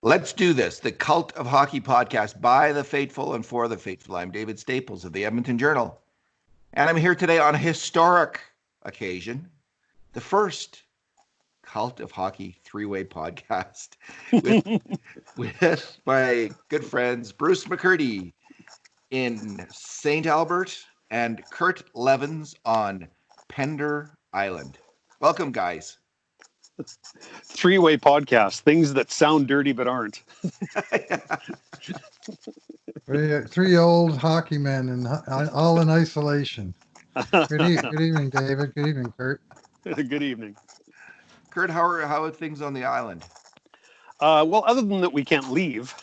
Let's do this. The Cult of Hockey podcast by the faithful and for the faithful. I'm David Staples of the Edmonton Journal. And I'm here today on a historic occasion, the first Cult of Hockey three-way podcast with my good friends Bruce McCurdy in St. Albert and Kurt Levens on Pender Island. Welcome, guys. Three-way podcast, things that sound dirty but aren't. Three old hockey men and all in isolation. Good evening, David. Good evening, Kurt. Good evening. Kurt, how are things on the island? Well, other than that we can't leave,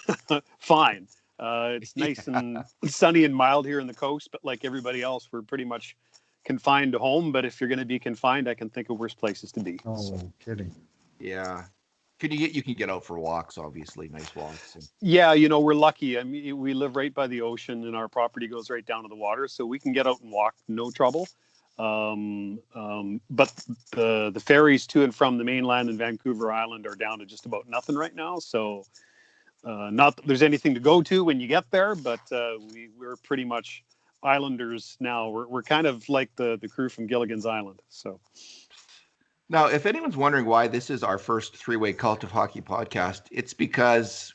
fine. It's nice and sunny and mild here in the coast, but like everybody else, we're pretty much confined to home. But if you're going to be confined, I can think of worse places to be. Oh, kidding. Yeah. You can get out for walks, obviously, nice walks. Yeah, we're lucky. I mean, we live right by the ocean and our property goes right down to the water, so we can get out and walk, no trouble. But the ferries to and from the mainland and Vancouver Island are down to just about nothing right now. So not that there's anything to go to when you get there, but we're pretty much islanders now. We're kind of like the crew from Gilligan's Island. So now, if anyone's wondering why this is our first three-way Cult of Hockey podcast, it's because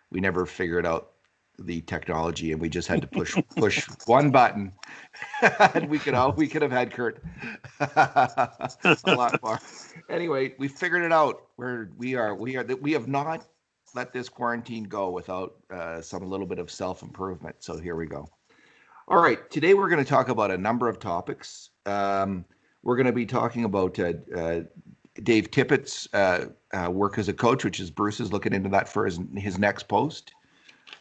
we never figured out the technology and we just had to push one button and we could have had Kurt a lot more. Anyway, we figured it out. We have not let this quarantine go without some little bit of self-improvement. So here we go. All right, today we're going to talk about a number of topics. We're going to be talking about Dave Tippett's work as a coach, which is Bruce is looking into that for his next post.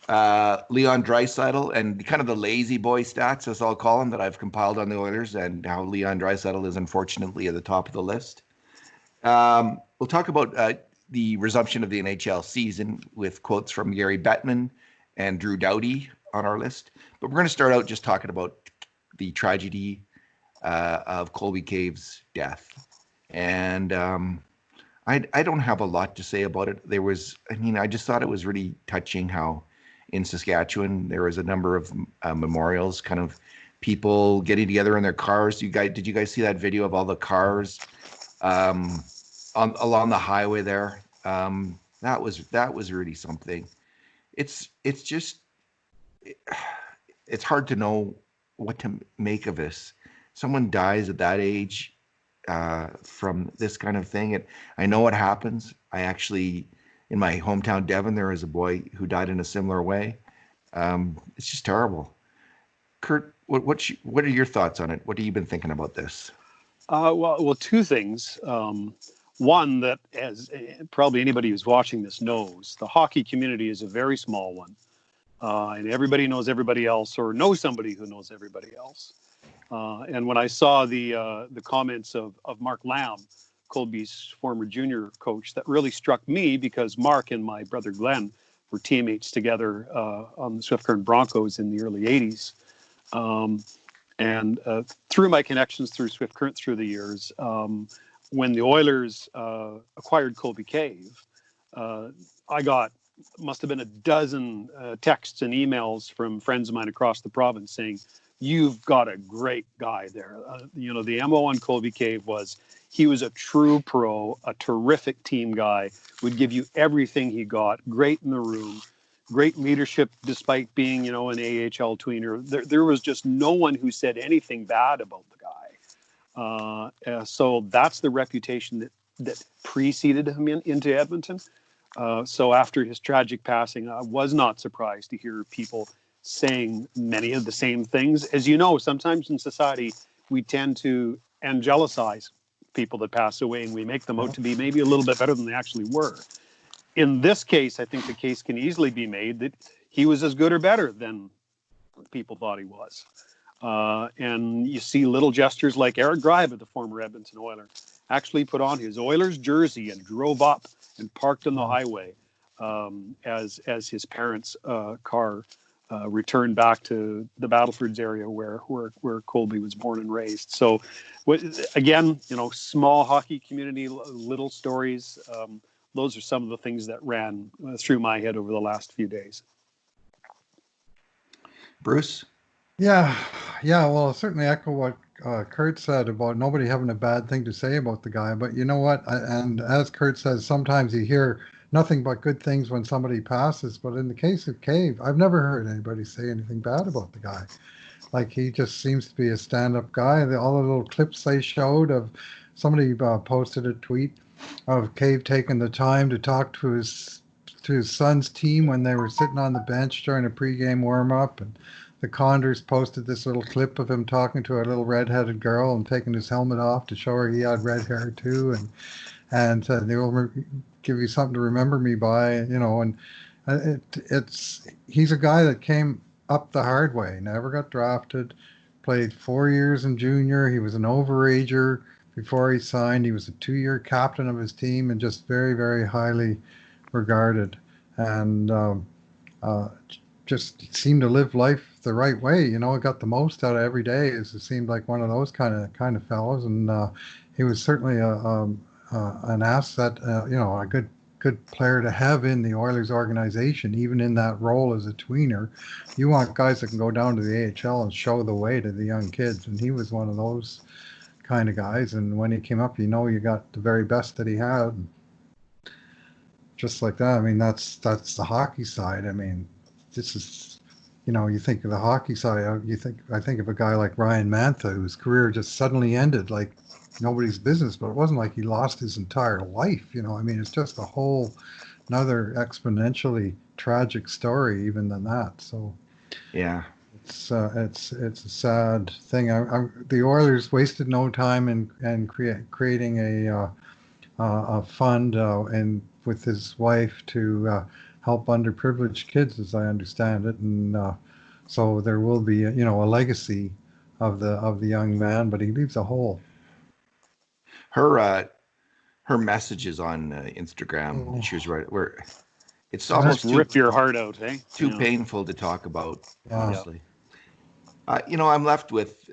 Leon Draisaitl and kind of the lazy boy stats, as I'll call them, that I've compiled on the Oilers, and how Leon Draisaitl is unfortunately at the top of the list. We'll talk about the resumption of the NHL season with quotes from Gary Bettman and Drew Doughty on our list. But we're going to start out just talking about the tragedy of Colby Cave's death. And I don't have a lot to say about it. I just thought it was really touching how in Saskatchewan there was a number of memorials, kind of people getting together in their cars. Did you guys see that video of all the cars along the highway there? That was really something. It's hard to know what to make of this. Someone dies at that age from this kind of thing. I know it happens. I actually, in my hometown, Devon, there is a boy who died in a similar way. It's just terrible. Kurt, what are your thoughts on it? What have you been thinking about this? Well, two things. One, that as probably anybody who's watching this knows, the hockey community is a very small one. And everybody knows everybody else or knows somebody who knows everybody else. And when I saw the comments of Mark Lamb, Colby's former junior coach, that really struck me because Mark and my brother Glenn were teammates together on the Swift Current Broncos in the early 80s. And through my connections through Swift Current through the years, when the Oilers acquired Colby Cave, I must have been a dozen texts and emails from friends of mine across the province saying, "You've got a great guy there." The MO on Colby Cave was he was a true pro, a terrific team guy, would give you everything he got, great in the room, great leadership despite being, an AHL tweener. There was just no one who said anything bad about the guy. So that's the reputation that preceded him into Edmonton. So after his tragic passing, I was not surprised to hear people saying many of the same things. As you know, sometimes in society, we tend to angelicize people that pass away and we make them out to be maybe a little bit better than they actually were. In this case, I think the case can easily be made that he was as good or better than people thought he was. And you see little gestures like Eric Greive, the former Edmonton Oiler, actually put on his Oilers jersey and drove up and parked on the highway as his parents' car returned back to the Battlefords area where Colby was born and raised. So, again, small hockey community, little stories, those are some of the things that ran through my head over the last few days. Bruce? Yeah, well, certainly echo what Kurt said about nobody having a bad thing to say about the guy. But you know what? And as Kurt says, sometimes you hear nothing but good things when somebody passes. But in the case of Cave, I've never heard anybody say anything bad about the guy. Like, he just seems to be a stand-up guy. All the little clips they showed of somebody posted a tweet of Cave taking the time to talk to his son's team when they were sitting on the bench during a pregame warm-up, and the Condors posted this little clip of him talking to a little red-headed girl and taking his helmet off to show her he had red hair too, and they will give you something to remember me by, you know. And he's a guy that came up the hard way, never got drafted, played 4 years in junior. He was an overager before he signed. He was a 2-year captain of his team and just very, very highly regarded, and just seemed to live life the right way. You know, got the most out of every day. It seemed like one of those kind of fellows, and he was certainly an asset. You know, a good player to have in the Oilers organization, even in that role as a tweener. You want guys that can go down to the AHL and show the way to the young kids, and he was one of those kind of guys. And when he came up, you know, you got the very best that he had. Just like that. I mean, that's the hockey side. I mean, this is, you know, you think of the hockey side. I think of a guy like Ryan Mantha, whose career just suddenly ended like nobody's business. But it wasn't like he lost his entire life. You know, I mean, it's just a whole another exponentially tragic story, even than that. So, yeah, it's a sad thing. The Oilers wasted no time in creating a fund and with his wife to help underprivileged kids, as I understand it, and so there will be a legacy of the young man, but he leaves a hole. Her messages on Instagram, she was right where it's almost rip your heart out, eh? Too painful to talk about, honestly. Yeah. You know, I'm left with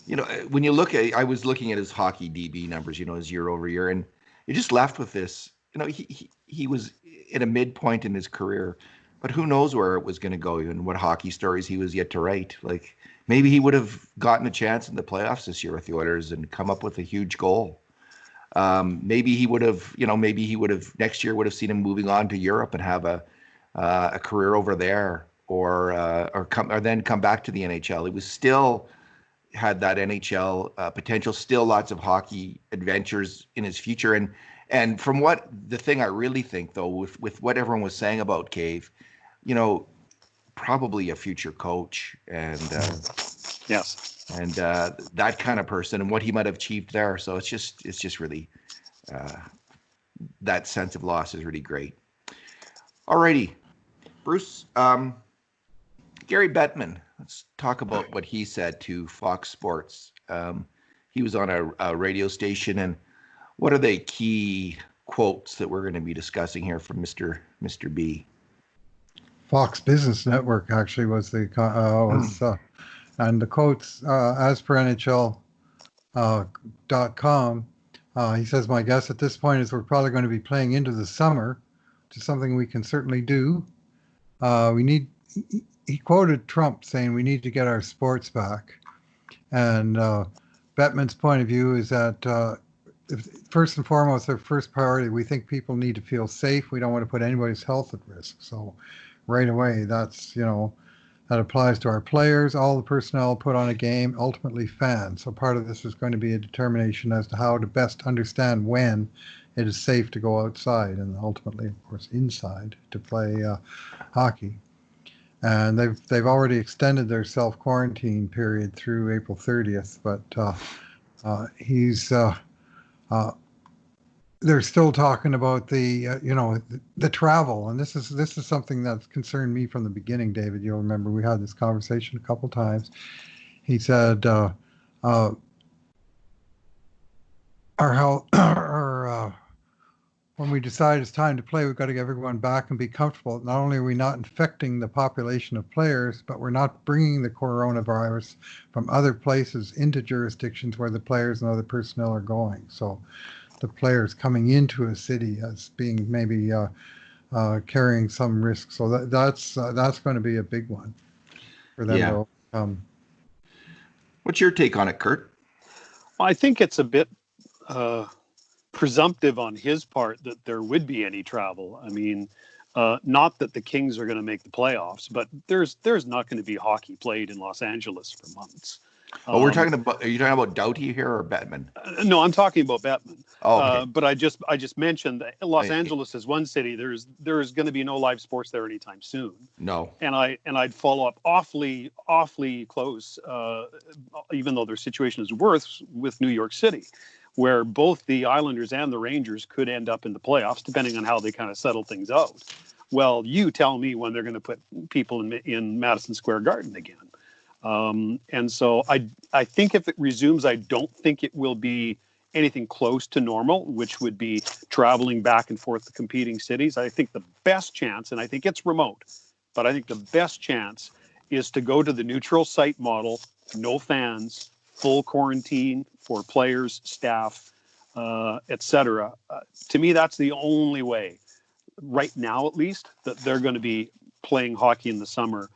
you know, when you look at, I was looking at his hockey DB numbers, you know, his year over year, and you're just left with this. You know, he was at a midpoint in his career, but who knows where it was going to go and what hockey stories he was yet to write. Like, maybe he would have gotten a chance in the playoffs this year with the Oilers and come up with a huge goal. Maybe he would have, you know, next year would have seen him moving on to Europe and have a career over there, or then come back to the NHL. It was still had that NHL potential, still lots of hockey adventures in his future. And from the thing I really think, though, with what everyone was saying about Cave, you know, probably a future coach, and yes, and that kind of person, and what he might have achieved there. So it's just really that sense of loss is really great. Alrighty, Bruce, Gary Bettman. Let's talk about what he said to Fox Sports. He was on a radio station, and what are the key quotes that we're going to be discussing here from Mr. B? Fox Business Network actually was the and the quotes as per NHL.com. He says, "My guess at this point is we're probably going to be playing into the summer, which is something we can certainly do. We need." He quoted Trump saying we need to get our sports back, and Bettman's point of view is that first and foremost, their first priority, we think people need to feel safe. We don't want to put anybody's health at risk. So right away, that's, you know, that applies to our players, all the personnel put on a game, ultimately fans. So part of this is going to be a determination as to how to best understand when it is safe to go outside and ultimately, of course, inside to play hockey. And they've already extended their self-quarantine period through April 30th, but they're still talking about the travel, and this is something that's concerned me from the beginning, David. You'll remember we had this conversation a couple times. He said, when we decide it's time to play, we've got to get everyone back and be comfortable. Not only are we not infecting the population of players, but we're not bringing the coronavirus from other places into jurisdictions where the players and other personnel are going. So the players coming into a city as being maybe carrying some risk. So that's going to be a big one for them to overcome. What's your take on it, Kurt? I think it's a bit presumptive on his part that there would be any travel. I mean, not that the Kings are going to make the playoffs, but there's not going to be hockey played in Los Angeles for months. Oh, we're talking about. Are you talking about Doughty here or Bettman? No, I'm talking about Bettman. Oh, okay. But I just mentioned that Los Angeles is one city. There's going to be no live sports there anytime soon. No. And I'd follow up awfully close, even though their situation is worse with New York City, where both the Islanders and the Rangers could end up in the playoffs, depending on how they kind of settle things out. Well, you tell me when they're going to put people in Madison Square Garden again. And so I think if it resumes, I don't think it will be anything close to normal, which would be traveling back and forth to competing cities. I think the best chance, and I think it's remote, but I think the best chance is to go to the neutral site model, no fans, full quarantine for players, staff, etc. To me, that's the only way, right now at least, that they're going to be playing hockey in the summer,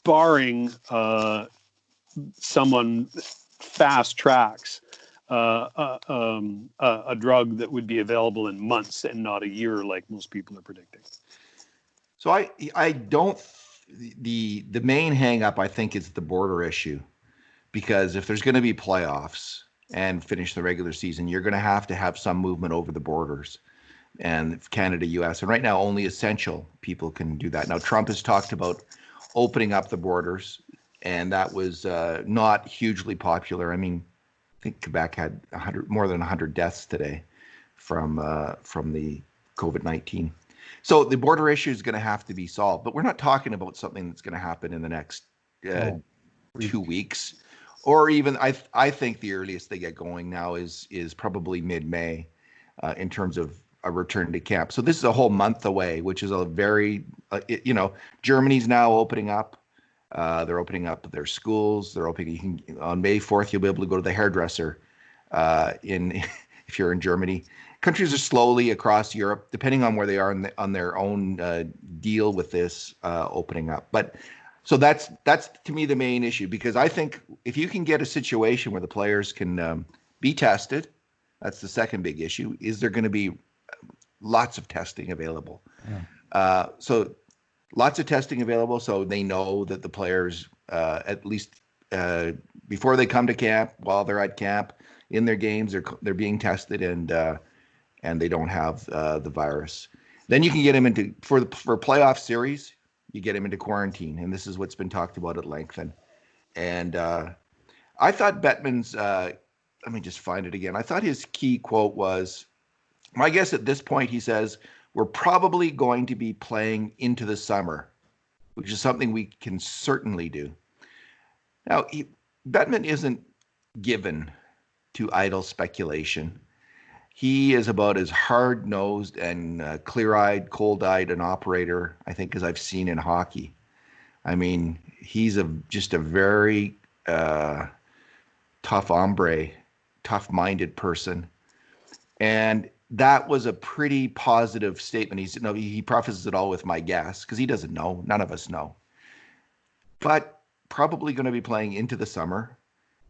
barring someone fast tracks a drug that would be available in months and not a year like most people are predicting. So I don't, the main hang up I think is the border issue, because if there's going to be playoffs and finish the regular season, you're going to have some movement over the borders, and Canada, US, and right now only essential people can do that. Now Trump has talked about opening up the borders, and that was not hugely popular. I mean, I think Quebec had more than 100 deaths today from the COVID-19. So the border issue is going to have to be solved, but we're not talking about something that's going to happen in the next 2 weeks, or even I think the earliest they get going now is probably mid-May in terms of a return to camp. So this is a whole month away, which is a very, Germany's now opening up. They're opening up their schools. They're opening, on May 4th, you'll be able to go to the hairdresser if you're in Germany. Countries are slowly across Europe, depending on where they are on their own deal with this opening up. But so that's to me the main issue, because I think if you can get a situation where the players can be tested, that's the second big issue. Is there going to be lots of testing available? Yeah. So lots of testing available, so they know that the players, at least before they come to camp, while they're at camp, in their games, they're being tested, and they don't have the virus. Then you can get them into for playoff series. You get them into quarantine, and this is what's been talked about at length. And I thought Bettman's. Let me just find it again. I thought his key quote was, my guess at this point, he says, we're probably going to be playing into the summer, which is something we can certainly do. Now, Bettman isn't given to idle speculation. He is about as hard-nosed and clear-eyed, cold-eyed an operator, I think, as I've seen in hockey. I mean, he's just a very tough hombre, tough-minded person. And that was a pretty positive statement. He prefaces it all with my guess, because he doesn't know. None of us know. But probably going to be playing into the summer,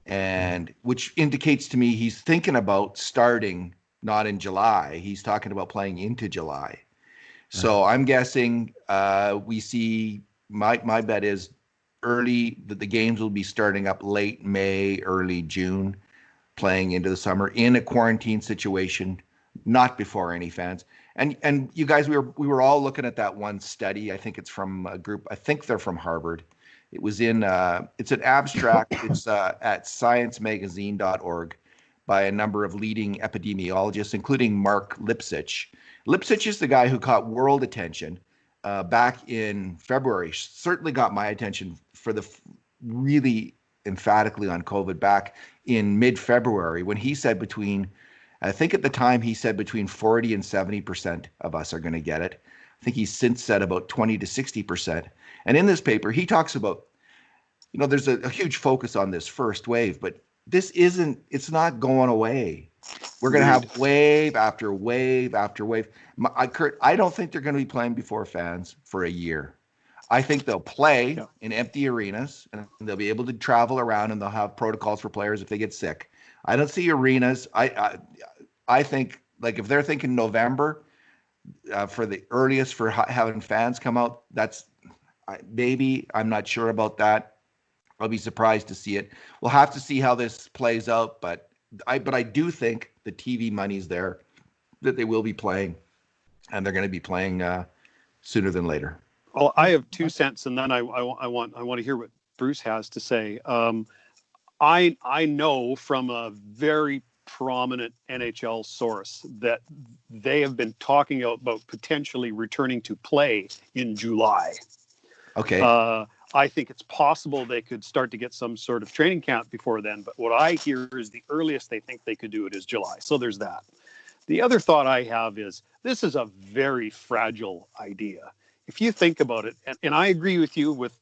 and which indicates to me he's thinking about starting not in July. He's talking about playing into July. So I'm guessing we see, my bet is early, that the games will be starting up late May, early June, playing into the summer in a quarantine situation, not before any fans. And you guys, we were all looking at that one study. I think it's from a group. I think they're from Harvard. It was it's an abstract. It's at sciencemagazine.org by a number of leading epidemiologists, including Mark Lipsitch. Lipsitch is the guy who caught world attention back in February. Certainly got my attention for the really emphatically on COVID back in mid-February, when he said I think at the time he said between 40 and 70% of us are going to get it. I think he's since said about 20 to 60%. And in this paper, he talks about, there's a huge focus on this first wave, but it's not going away. We're going to have wave after wave after wave. Kurt, I don't think they're going to be playing before fans for a year. I think they'll play in empty arenas, and they'll be able to travel around, and they'll have protocols for players if they get sick. I don't see arenas. I think, like, if they're thinking November for the earliest for having fans come out, that's maybe. I'm not sure about that. I'll be surprised to see it. We'll have to see how this plays out, but I do think the TV money's there, that they will be playing, and they're going to be playing sooner than later. Well, I have 2 cents, and then I want to hear what Bruce has to say. I know from a very prominent NHL source that they have been talking about potentially returning to play in July. Okay. I think it's possible they could start to get some sort of training camp before then, but what I hear is the earliest they think they could do it is July. So there's that. The other thought I have is this is a very fragile idea. If you think about it, and I agree with you with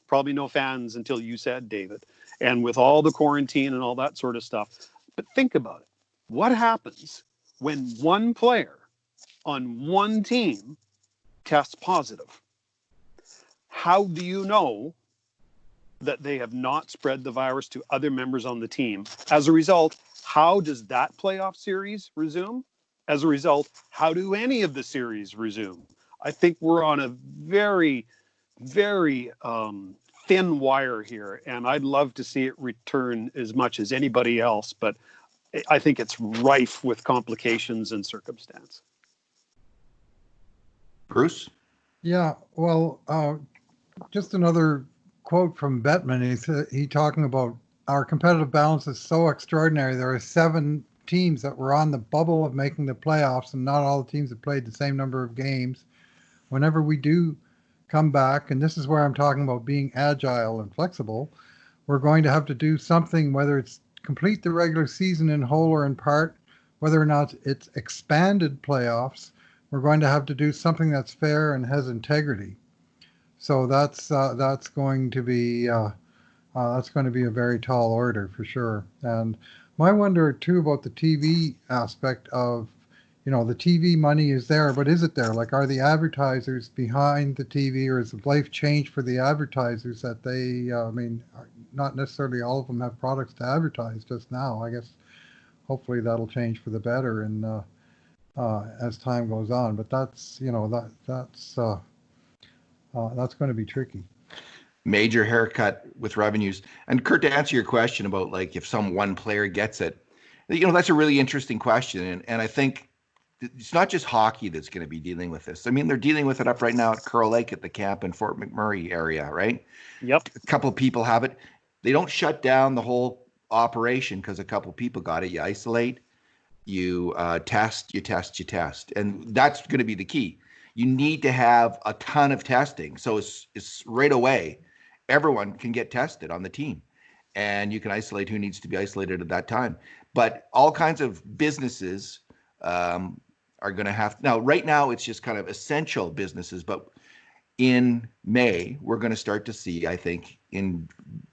probably no fans until you said, David, and with all the quarantine and all that sort of stuff, but think about it. What happens when one player on one team tests positive? How do you know that they have not spread the virus to other members on the team? As a result, how does that playoff series resume? As a result, how do any of the series resume? I think we're on a very, very thin wire here, and I'd love to see it return as much as anybody else, but I think it's rife with complications and circumstance. Bruce? Yeah, well, just another quote from Bettman. He talking about our competitive balance is so extraordinary. There are 7 teams that were on the bubble of making the playoffs, and not all the teams have played the same number of games. Whenever we do come back, and this is where I'm talking about being agile and flexible, we're going to have to do something, whether it's complete the regular season in whole or in part, whether or not it's expanded playoffs. We're going to have to do something that's fair and has integrity. So that's going to be a very tall order for sure. And my wonder too about the TV aspect of, the TV money is there, but is it there? Like, are the advertisers behind the TV, or is the life changed for the advertisers that they? Not necessarily all of them have products to advertise just now. I guess hopefully that'll change for the better and as time goes on. But that's going to be tricky. Major haircut with revenues. And Kurt, to answer your question about, like, if some one player gets it, that's a really interesting question. And I think it's not just hockey that's going to be dealing with this. I mean, they're dealing with it up right now at Curl Lake at the camp in Fort McMurray area, right? Yep. A couple of people have it. They don't shut down the whole operation because a couple of people got it. You isolate, you test. And that's going to be the key. You need to have a ton of testing. So it's right away. Everyone can get tested on the team, and you can isolate who needs to be isolated at that time. But all kinds of businesses are going to have, now, right now it's just kind of essential businesses, but in May, we're going to start to see, I think, in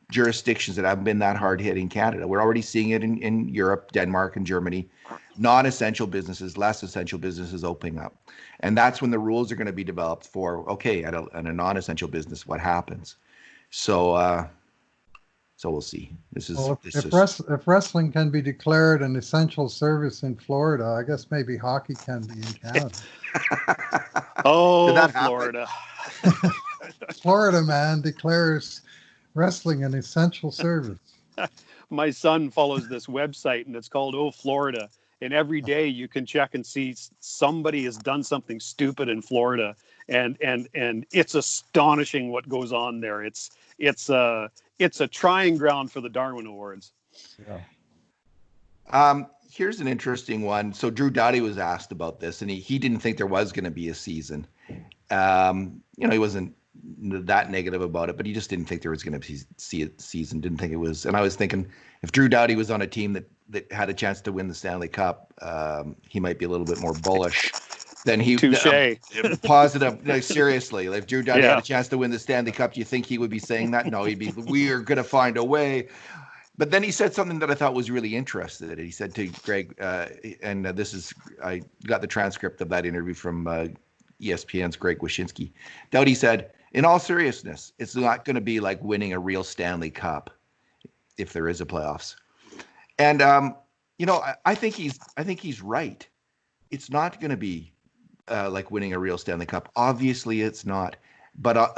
jurisdictions that haven't been that hard hit in Canada. We're already seeing it in Europe, Denmark, and Germany. Non-essential businesses, less essential businesses opening up. And that's when the rules are going to be developed for, okay, at a non-essential business, what happens? So we'll see. If wrestling can be declared an essential service in Florida, I guess maybe hockey can be in Canada. Oh, Florida. Florida man declares wrestling an essential service. My son follows this website, and it's called Oh Florida. And every day you can check and see somebody has done something stupid in Florida, and it's astonishing what goes on there. It's a trying ground for the Darwin Awards. Yeah. Here's an interesting one. So Drew Doughty was asked about this, and he didn't think there was going to be a season. He wasn't that negative about it, but he just didn't think there was going to be a season. Didn't think it was. And I was thinking, if Drew Doughty was on a team that had a chance to win the Stanley Cup, he might be a little bit more bullish than he. Touché. Positive. No, seriously, if Drew Doughty had a chance to win the Stanley Cup, do you think he would be saying that? No, he'd be. We are going to find a way. But then he said something that I thought was really interesting. He said to Greg, and I got the transcript of that interview from ESPN's Greg Wyshynski. Doughty said, in all seriousness, it's not going to be like winning a real Stanley Cup if there is a playoffs. And I think he's right. It's not going to be like winning a real Stanley Cup. Obviously, it's not. But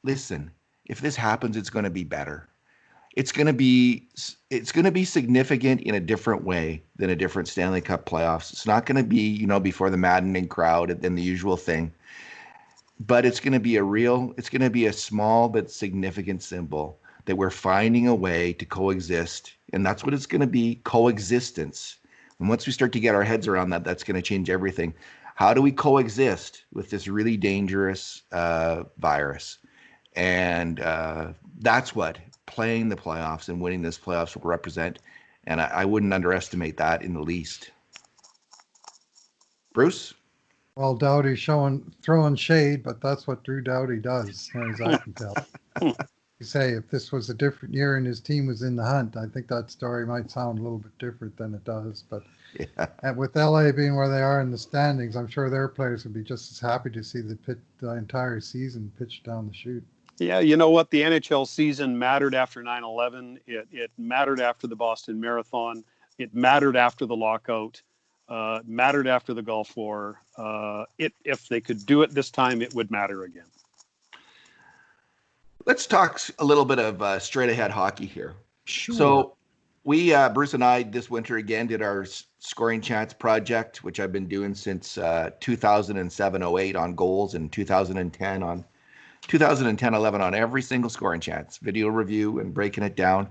listen, if this happens, it's going to be better. It's going to be significant in a different way than a different Stanley Cup playoffs. It's not going to be, before the maddening crowd and the usual thing. But it's going to be a small but significant symbol that we're finding a way to coexist. And that's what it's going to be, coexistence. And once we start to get our heads around that, that's going to change everything. How do we coexist with this really dangerous virus? And that's what playing the playoffs and winning this playoffs will represent. And I wouldn't underestimate that in the least. Bruce? Well, Doughty's throwing shade, but that's what Drew Doughty does, as far as I can tell. You say if this was a different year and his team was in the hunt, I think that story might sound a little bit different than it does. But and with LA being where they are in the standings, I'm sure their players would be just as happy to see the entire season pitched down the chute. Yeah, you know what? The NHL season mattered after 9/11. It mattered after the Boston Marathon. It mattered after the lockout. Mattered after the Gulf War. If they could do it this time, it would matter again. Let's talk a little bit of straight ahead hockey here. Sure. So we, Bruce and I, this winter again did our scoring chance project, which I've been doing since 2007-08 on goals and 2010-11 on every single scoring chance, video review and breaking it down.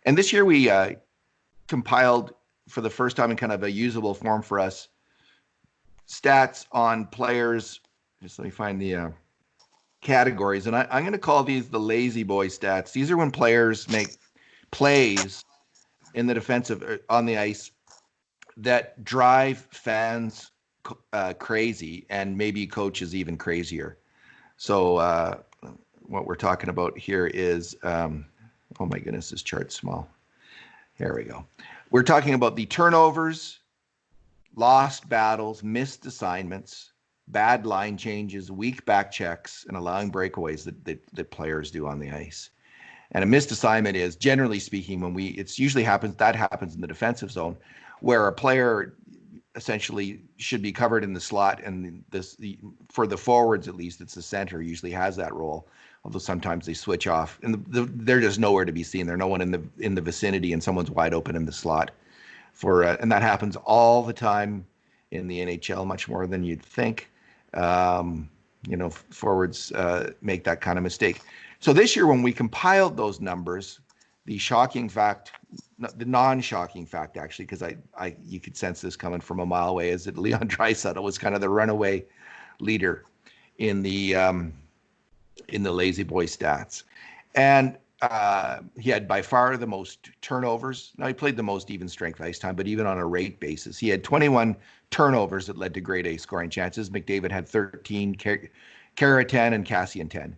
And this year we compiled for the first time in kind of a usable form for us stats on players. Just let me find the categories. And I'm going to call these the lazy boy stats. These are when players make plays in the defensive on the ice that drive fans crazy and maybe coaches even crazier. So what we're talking about here is, oh my goodness, this chart's small. Here we go. We're talking about the turnovers, lost battles, missed assignments, bad line changes, weak back checks, and allowing breakaways that players do on the ice. And a missed assignment is, generally speaking, when it usually happens in the defensive zone, where a player essentially should be covered in the slot, and for the forwards at least, it's the center usually has that role. Although sometimes they switch off, and they're just nowhere to be seen. There's no one in the vicinity, and someone's wide open in the slot. And that happens all the time in the NHL, much more than you'd think. Forwards make that kind of mistake. So this year, when we compiled those numbers, the non-shocking fact, actually, because you could sense this coming from a mile away, is that Leon Draisaitl was kind of the runaway leader in the lazy boy stats. And he had by far the most turnovers. Now, he played the most even strength ice time, but even on a rate basis, he had 21 turnovers that led to grade A scoring chances. McDavid had 13, Kara 10, and Cassian 10.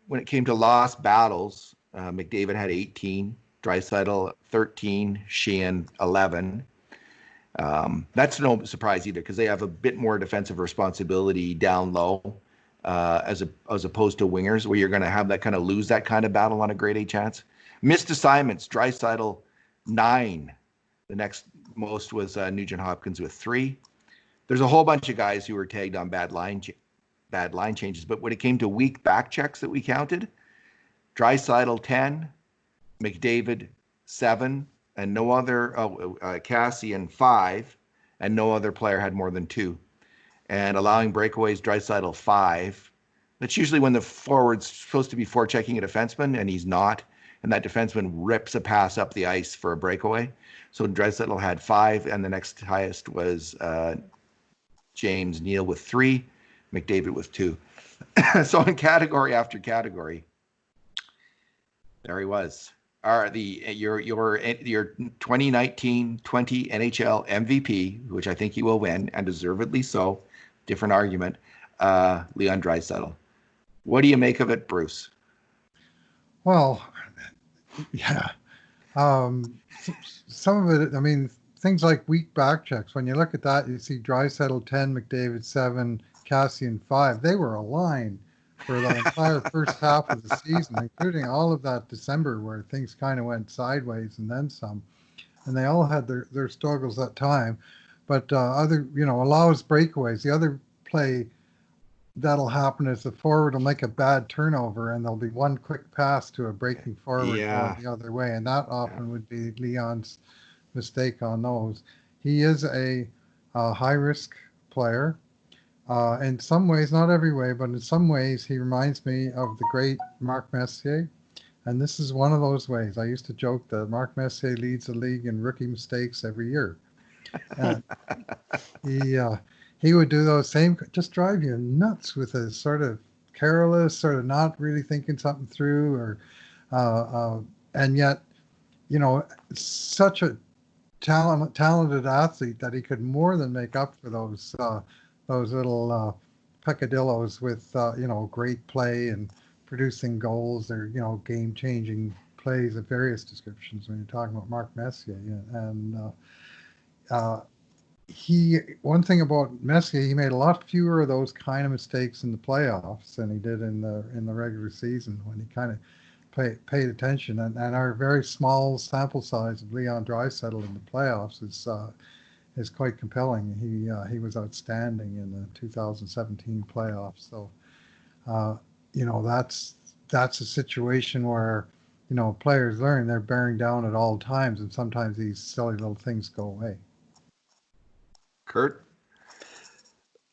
When it came to lost battles, McDavid had 18, Draisaitl 13, Sheehan 11. That's no surprise either, because they have a bit more defensive responsibility down low, as opposed to wingers, where you're going to have that kind of lose that kind of battle on a grade A chance. Missed assignments, Draisaitl 9. The next most was Nugent Hopkins with 3. There's a whole bunch of guys who were tagged on bad line changes, but when it came to weak back checks that we counted, Draisaitl 10, McDavid 7, and no other, Cassian 5, and no other player had more than 2. And allowing breakaways, Draisaitl 5. That's usually when the forward's supposed to be forechecking a defenseman, and he's not. And that defenseman rips a pass up the ice for a breakaway. So Draisaitl had 5, and the next highest was James Neal with 3, McDavid with 2. So in category after category, there he was. Your 2019-20 NHL MVP, which I think he will win, and deservedly so. Different argument. Leon Draisaitl. What do you make of it, Bruce? Well, yeah, Some of it, I mean, things like weak back checks. When you look at that, you see Draisaitl 10, McDavid 7, Cassian 5. They were aligned for the entire first half of the season, including all of that December where things kind of went sideways and then some. And they all had their struggles that time. But allows breakaways. The other play that'll happen is the forward will make a bad turnover and there'll be one quick pass to a breaking forward going the other way. And that often would be Leon's mistake on those. He is a high risk player. In some ways, not every way, but in some ways, he reminds me of the great Mark Messier. And this is one of those ways. I used to joke that Mark Messier leads the league in rookie mistakes every year. And he would do those same, just drive you nuts with a sort of careless, sort of not really thinking something through, and yet, such a talented athlete that he could more than make up for those little peccadillos with great play and producing goals or game-changing plays of various descriptions. When you're talking about Mark Messier, and one thing about Messier, he made a lot fewer of those kind of mistakes in the playoffs than he did in the regular season when he kind of paid attention. And our very small sample size of Leon Draisaitl in the playoffs is quite compelling. He was outstanding in the 2017 playoffs. So that's a situation where players learn they're bearing down at all times, and sometimes these silly little things go away. Kurt?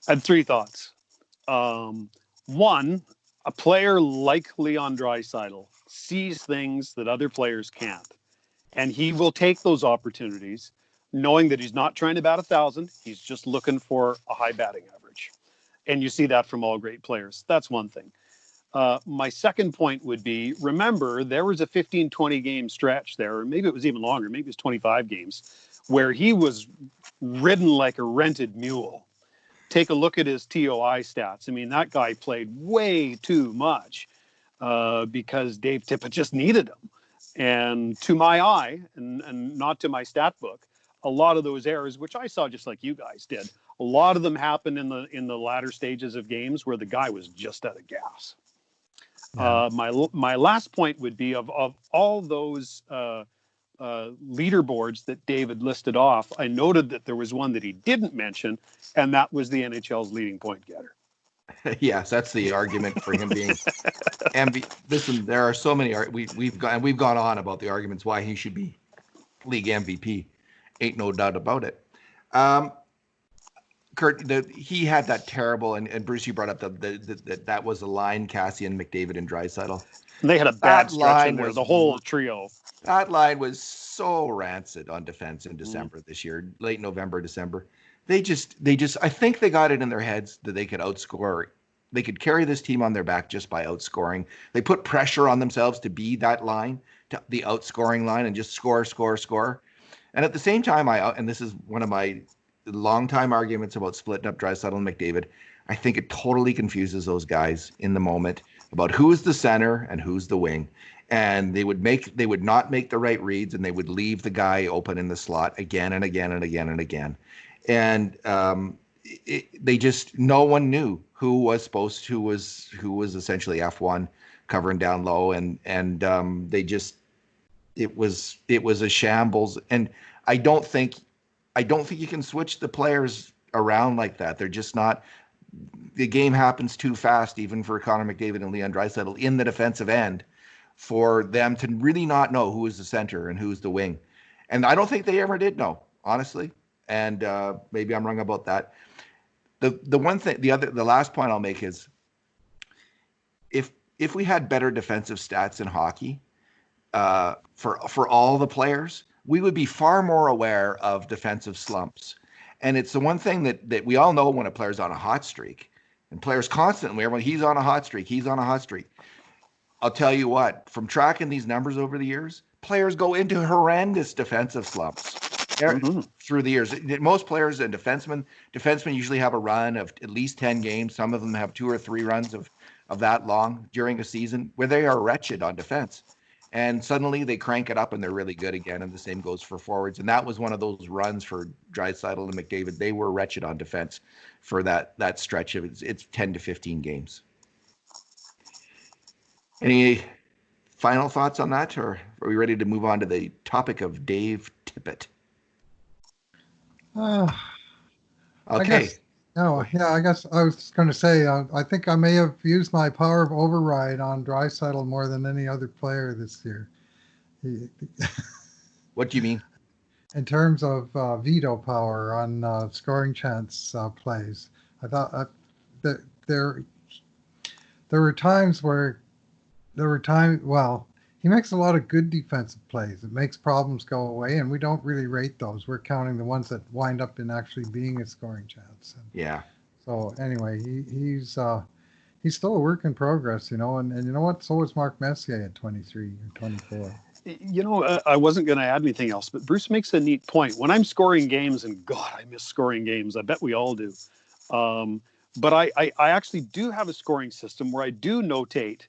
I had three thoughts. One, a player like Leon Draisaitl sees things that other players can't. And he will take those opportunities, knowing that he's not trying to bat 1,000. He's just looking for a high batting average. And you see that from all great players. That's one thing. My second point would be, remember, there was a 15, 20 game stretch there, or maybe it was even longer, maybe it was 25 games, where he was ridden like a rented mule. Take a look at his TOI stats. I mean, that guy played way too much because Dave Tippett just needed him. And to my eye, and not to my stat book, a lot of those errors, which I saw just like you guys did, a lot of them happened in the latter stages of games where the guy was just out of gas. Yeah. My last point would be of all those leaderboards that David listed off, I noted that there was one that he didn't mention, and that was the NHL's leading point getter. Yes, that's the argument for him being MVP. Listen, there are so many. We've gone on about the arguments why he should be league MVP. Ain't no doubt about it. Kurt, he had that terrible, and Bruce, you brought up that was a line, Cassian, McDavid, and Draisaitl. They had a bad stretch in there, the whole trio. That line was so rancid on defense in December this year, late November, December. They just, I think they got it in their heads that they could outscore. They could carry this team on their back just by outscoring. They put pressure on themselves to be that line, to the outscoring line, and just score. And at the same time, and this is one of my long-time arguments about splitting up Draisaitl and McDavid, I think it totally confuses those guys in the moment about who is the center and who's the wing. And they would not make the right reads, and they would leave the guy open in the slot again and again and again and again. And they just, no one knew who was essentially F1 covering down low, and they just, it was a shambles. And I don't think you can switch the players around like that. They're just not. The game happens too fast, even for Connor McDavid and Leon Draisaitl in the defensive end, for them to really not know who is the center and who's the wing. And I don't think they ever did know, honestly. And maybe I'm wrong about that. The one thing, the last point I'll make is, if we had better defensive stats in hockey for all the players, we would be far more aware of defensive slumps. And it's the one thing that we all know when a player's on a hot streak, and players constantly, everyone, he's on a hot streak. I'll tell you what, from tracking these numbers over the years, players go into horrendous defensive slumps through the years. Most players and defensemen usually have a run of at least 10 games. Some of them have 2 or 3 runs of that long during a season where they are wretched on defense. And suddenly they crank it up and they're really good again. And the same goes for forwards. And that was one of those runs for Draisaitl and McDavid. They were wretched on defense for that stretch of it's 10 to 15 games. Any final thoughts on that, or are we ready to move on to the topic of Dave Tippett? I Okay. guess, I guess I was going to say, I think I may have used my power of override on Draisaitl more than any other player this year. What do you mean? In terms of veto power on scoring chance plays, I thought that there were times where well, he makes a lot of good defensive plays. It makes problems go away, and we don't really rate those. We're counting the ones that wind up in actually being a scoring chance. And Yeah. so anyway, he's still a work in progress, and you know what? So is Mark Messier at 23 or 24. I wasn't going to add anything else, but Bruce makes a neat point. When I'm scoring games, and God, I miss scoring games. I bet we all do. But I actually do have a scoring system where I do notate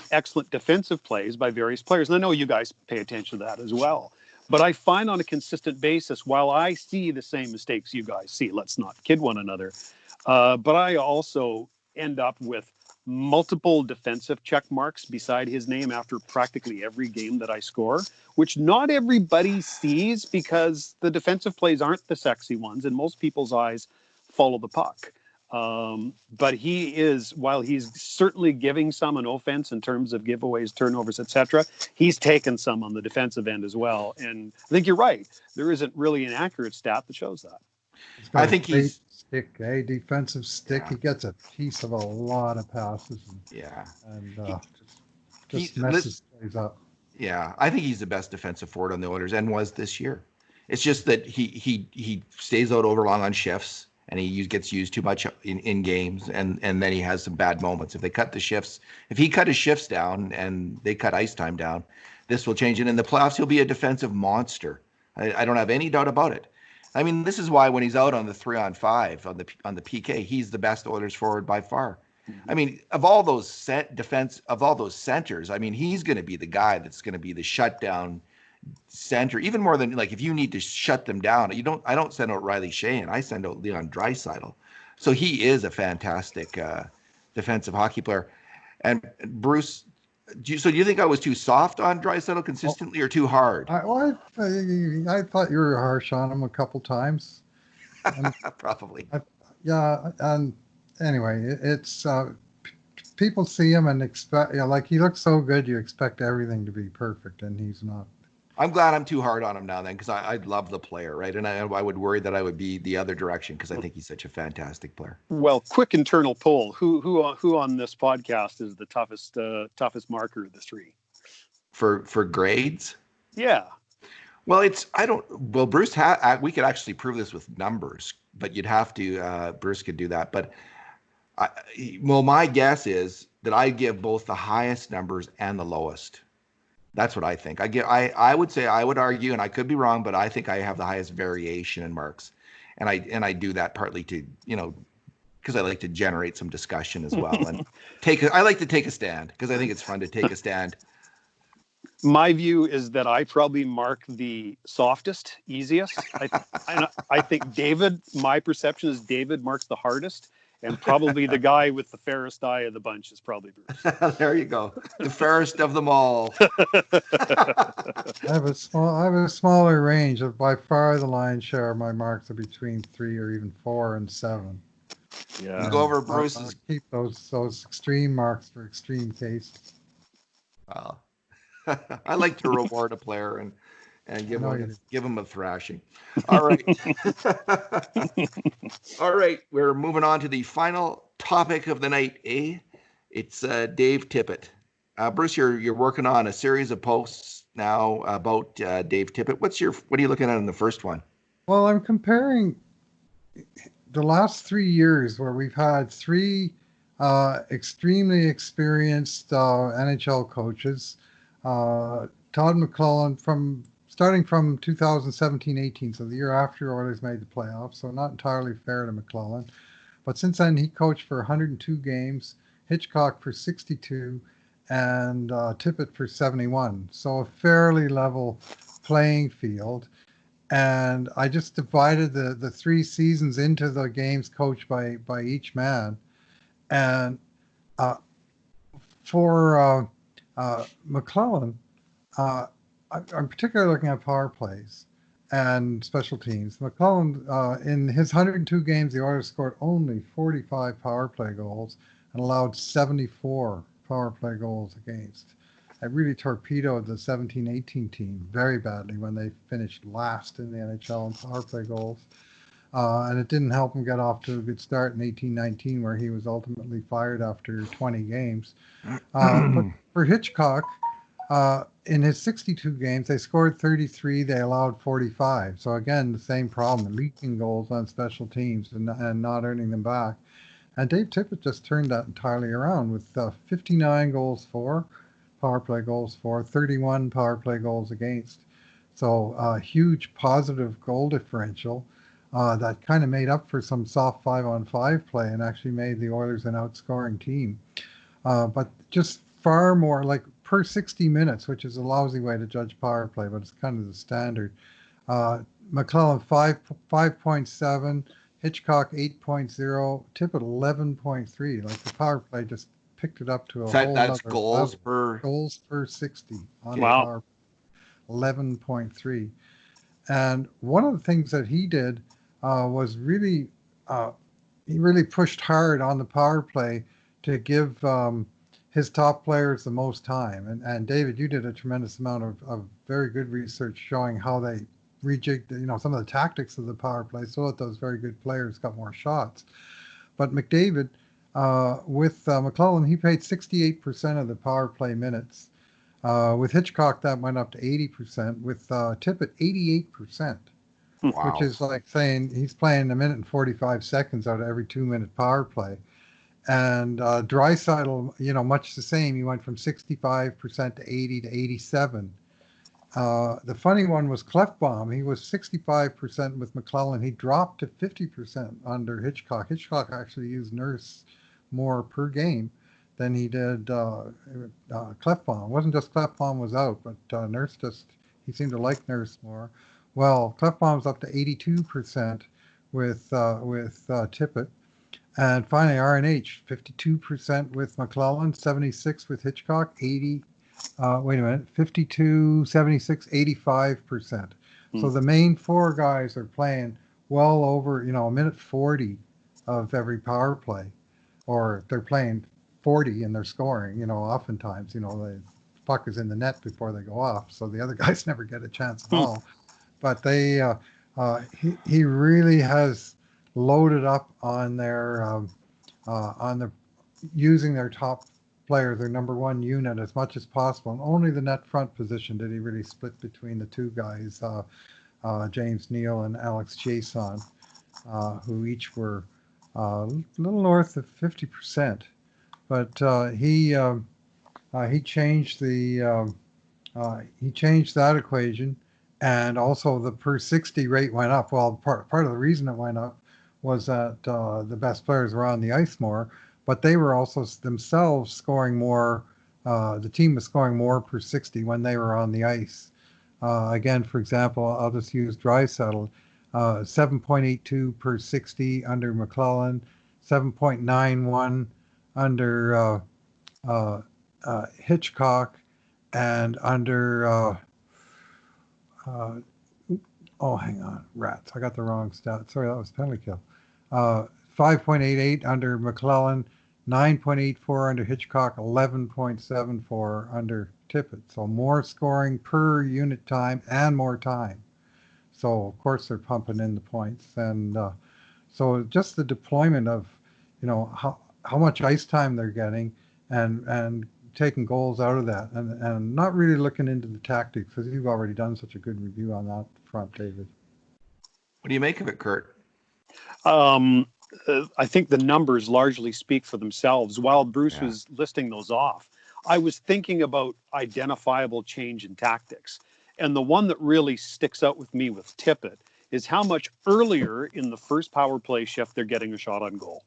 excellent defensive plays by various players. And I know you guys pay attention to that as well. But I find on a consistent basis, while I see the same mistakes you guys see, let's not kid one another, but I also end up with multiple defensive check marks beside his name after practically every game that I score, which not everybody sees because the defensive plays aren't the sexy ones, and most people's eyes follow the puck. But he is, while he's certainly giving some an offense in terms of giveaways, turnovers, etc., he's taken some on the defensive end as well. And I think you're right. There isn't really an accurate stat that shows that. I think he's a defensive stick. Yeah. He gets a piece of a lot of passes. And just messes things up. Yeah, I think he's the best defensive forward on the Oilers and was this year. It's just that he stays out over long on shifts and he gets used too much in games, and then he has some bad moments. If he cut his shifts down and they cut ice time down, this will change. And in the playoffs, he'll be a defensive monster. I don't have any doubt about it. I mean, this is why when he's out on the 3-on-5 on the PK, he's the best Oilers forward by far. I mean, of all those centers, I mean, he's going to be the guy that's going to be the shutdown center, even more than, like, if you need to shut them down. I don't send out Riley Sheahan. I send out Leon Draisaitl. So he is a fantastic defensive hockey player. And Bruce, do you think I was too soft on Draisaitl consistently or too hard? I thought you were harsh on him a couple times. Probably. And anyway, it's people see him and expect, like, he looks so good, you expect everything to be perfect, and he's not. I'm glad I'm too hard on him now then, because I love the player, right? And I would worry that I would be the other direction because I think he's such a fantastic player. Well, quick internal poll: who on this podcast is the toughest marker of the three? For grades? Yeah. Well, Bruce we could actually prove this with numbers, but you'd have to. Bruce could do that, but my guess is that I give both the highest numbers and the lowest. That's what I think. I would argue, and I could be wrong, but I think I have the highest variation in marks, and I do that partly to, because I like to generate some discussion as well, and I like to take a stand because I think it's fun to take a stand. My view is that I probably mark the softest, easiest. I think David, my perception is David marks the hardest. And probably the guy with the fairest eye of the bunch is probably Bruce. There you go. The fairest of them all. I have a smaller range. By far the lion's share of my marks are between 3 or even 4 and 7. Yeah. You go over Bruce's. Keep those extreme marks for extreme cases. Well, I like to reward a player and give him a thrashing. All right. All right. We're moving on to the final topic of the night, It's Dave Tippett. Bruce, you're working on a series of posts now about Dave Tippett. What are you looking at in the first one? Well, I'm comparing the last 3 years where we've had 3 extremely experienced NHL coaches. Todd McLellan starting from 2017-18, so the year after Oilers made the playoffs, so not entirely fair to McLellan. But since then, he coached for 102 games, Hitchcock for 62, and Tippett for 71. So a fairly level playing field. And I just divided the 3 seasons into the games coached by each man. And uh, for McClellan, I'm particularly looking at power plays and special teams. McClellan, in his 102 games, the Oilers scored only 45 power play goals and allowed 74 power play goals against. It really torpedoed the 17-18 team very badly when they finished last in the NHL in power play goals. And it didn't help him get off to a good start in 18-19, where he was ultimately fired after 20 games. But for Hitchcock, in his 62 games, they scored 33, they allowed 45. So again, the same problem, leaking goals on special teams and not earning them back. And Dave Tippett just turned that entirely around with 59 goals for, power play goals for, 31 power play goals against. So huge positive goal differential that kind of made up for some soft 5-on-5 play and actually made the Oilers an outscoring team. But just far more, like per 60 minutes, which is a lousy way to judge power play, but it's kind of the standard. McClellan 5.7, Hitchcock 8.0, Tippett 11.3. Like the power play just picked it up to a whole That's other goals level. per Goals per 60 on Wow. the power play, 11.3. And one of the things that he did was really, he really pushed hard on the power play to give his top players the most time. And David, you did a tremendous amount of very good research showing how they rejigged, some of the tactics of the power play so that those very good players got more shots. But McDavid, with McClellan, he played 68% of the power play minutes. With Hitchcock, that went up to 80%. With Tippett, 88%, wow. which is like saying he's playing a minute and 45 seconds out of every 2-minute power play. And Draisaitl, much the same. He went from 65% to 80 to 87. The funny one was Clefbaum. He was 65% with McClellan. He dropped to 50% under Hitchcock. Hitchcock actually used Nurse more per game than he did Clefbaum. It wasn't just Clefbaum was out, but Nurse he seemed to like Nurse more. Well, Clefbaum's up to 82% with Tippett. And finally, RNH, 52% with McClellan, 76 with Hitchcock, 52, 76, 85%. So the main four guys are playing well over, a minute 40 of every power play, or they're playing 40 and they're scoring, oftentimes, the puck is in the net before they go off. So the other guys never get a chance at all. But he really has loaded up on their using their top player, their number one unit, as much as possible. And only the net front position did he really split between the two guys, James Neal and Alex Jason, who each were a little north of 50%. But he changed he changed that equation, and also the per 60 rate went up. Well, part of the reason it went up was that the best players were on the ice more, but they were also themselves scoring more. The team was scoring more per 60 when they were on the ice. Again, for example, I'll just use Draisaitl, 7.82 per 60 under McClellan, 7.91 under Hitchcock, and under hang on, rats. I got the wrong stat. Sorry, that was penalty kill. 5.88 under McClellan, 9.84 under Hitchcock, 11.74 under Tippett. So more scoring per unit time and more time. So of course they're pumping in the points, and so just the deployment of, how much ice time they're getting, and taking goals out of that, and not really looking into the tactics, because you've already done such a good review on that front, David. What do you make of it, Kurt? I think the numbers largely speak for themselves. While Bruce was listing those off, I was thinking about identifiable change in tactics. And the one that really sticks out with me with Tippett is how much earlier in the first power play shift they're getting a shot on goal.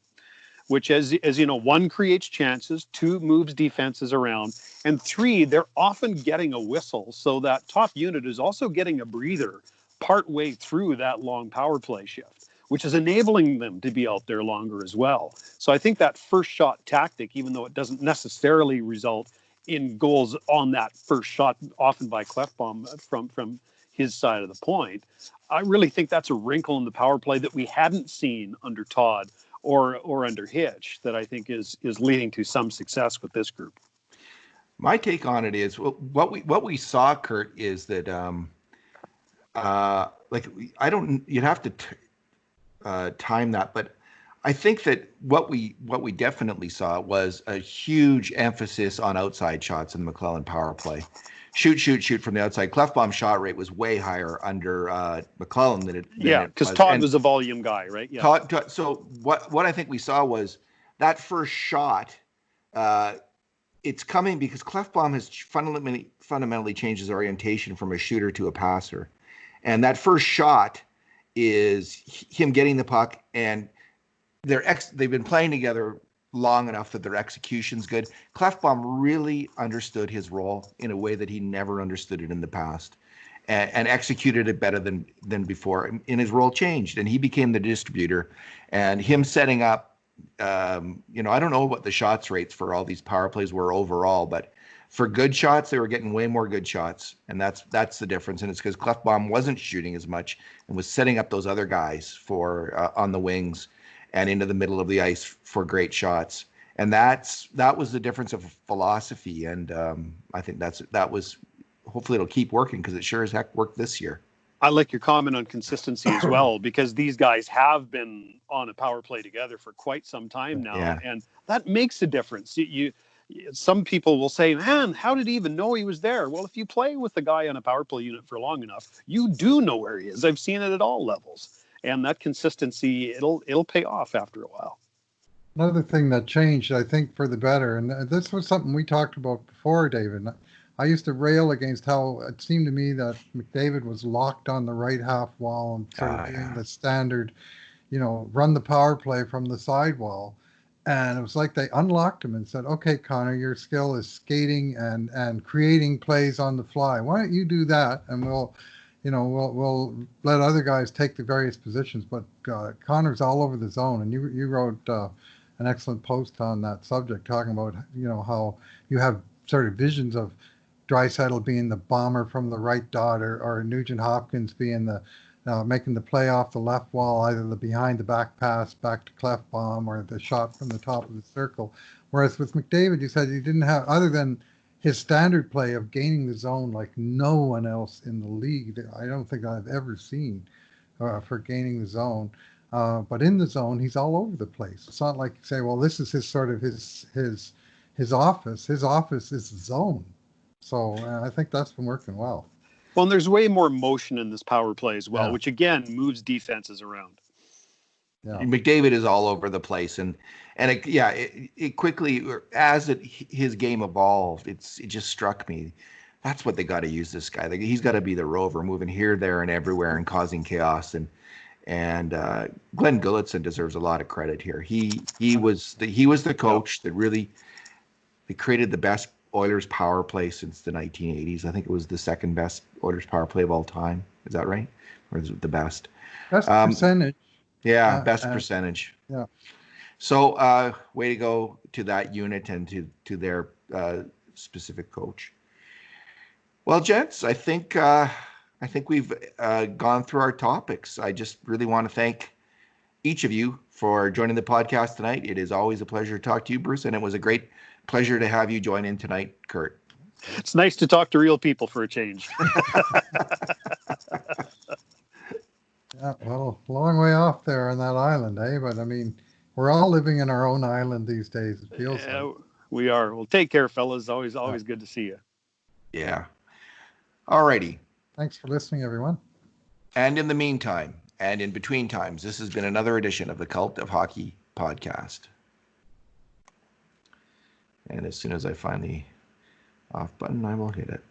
which, as you know, 1, creates chances, 2, moves defenses around, and 3, they're often getting a whistle, so that top unit is also getting a breather partway through that long power play shift, which is enabling them to be out there longer as well. So I think that first shot tactic, even though it doesn't necessarily result in goals on that first shot, often by Clefbaum from his side of the point, I really think that's a wrinkle in the power play that we hadn't seen under Todd or under Hitch, that I think is leading to some success with this group. My take on it is what we saw, Kurt, is that you'd have to time that, but I think that what we definitely saw was a huge emphasis on outside shots in the McClellan power play. Shoot from the outside. Clefbaum's shot rate was way higher under McClellan than it. Because Todd was a volume guy, right? Yeah. Todd, so what I think we saw was that first shot. It's coming because Clefbaum has fundamentally changed his orientation from a shooter to a passer, and that first shot is him getting the puck, and they've been playing together long enough that their execution's good. Clefbaum really understood his role in a way that he never understood it in the past, and executed it better than before. And his role changed, and he became the distributor. And him setting up, I don't know what the shots rates for all these power plays were overall, but for good shots, they were getting way more good shots, and that's the difference. And it's because Clefbaum wasn't shooting as much and was setting up those other guys for on the wings and into the middle of the ice for great shots. And that was the difference of philosophy. And I think that was, hopefully it'll keep working, because it sure as heck worked this year. I like your comment on consistency as well, because these guys have been on a power play together for quite some time now. Yeah. And that makes a difference. Some people will say, man, how did he even know he was there? Well, if you play with the guy on a power play unit for long enough, you do know where he is. I've seen it at all levels. And that consistency, it'll pay off after a while. Another thing that changed, I think, for the better, and this was something we talked about before, David. I used to rail against how it seemed to me that McDavid was locked on the right half wall and sort of doing the standard, run the power play from the side wall. And it was like they unlocked him and said, okay, Connor, your skill is skating and creating plays on the fly. Why don't you do that? And we'll let other guys take the various positions. But Connor's all over the zone. And you wrote an excellent post on that subject, talking about, how you have sort of visions of Draisaitl being the bomber from the right dot, or Nugent Hopkins being the making the play off the left wall, either the behind the back pass back to Clefbaum or the shot from the top of the circle. Whereas with McDavid, you said he didn't have, other than his standard play of gaining the zone like no one else in the league. I don't think I've ever seen for gaining the zone. But in the zone, he's all over the place. It's not like you say, well, this is his sort of his office. His office is the zone. So I think that's been working well. Well, and there's way more motion in this power play as well, which again moves defenses around. Yeah. McDavid is all over the place, and it quickly, as his game evolved, it just struck me, that's what they got to use this guy. He's got to be the rover, moving here, there, and everywhere, and causing chaos. And Glenn Gulletson deserves a lot of credit here. He was the coach that really created the best Oilers power play since the 1980s. I think it was the second best Oilers power play of all time. Is that right? Or is it the best? Best percentage. Yeah, best percentage. Yeah. So, way to go to that unit and to their specific coach. Well, gents, I think we've gone through our topics. I just really want to thank each of you for joining the podcast tonight. It is always a pleasure to talk to you, Bruce, and it was a great pleasure to have you join in tonight, Kurt. It's nice to talk to real people for a change. Yeah, well, long way off there on that island, eh? But I mean, we're all living in our own island these days. It feels like. We are. Well, take care, fellas. Always good to see you. Yeah. All righty. Thanks for listening, everyone. And in the meantime, and in between times, this has been another edition of the Cult of Hockey podcast. And as soon as I find the off button, I will hit it.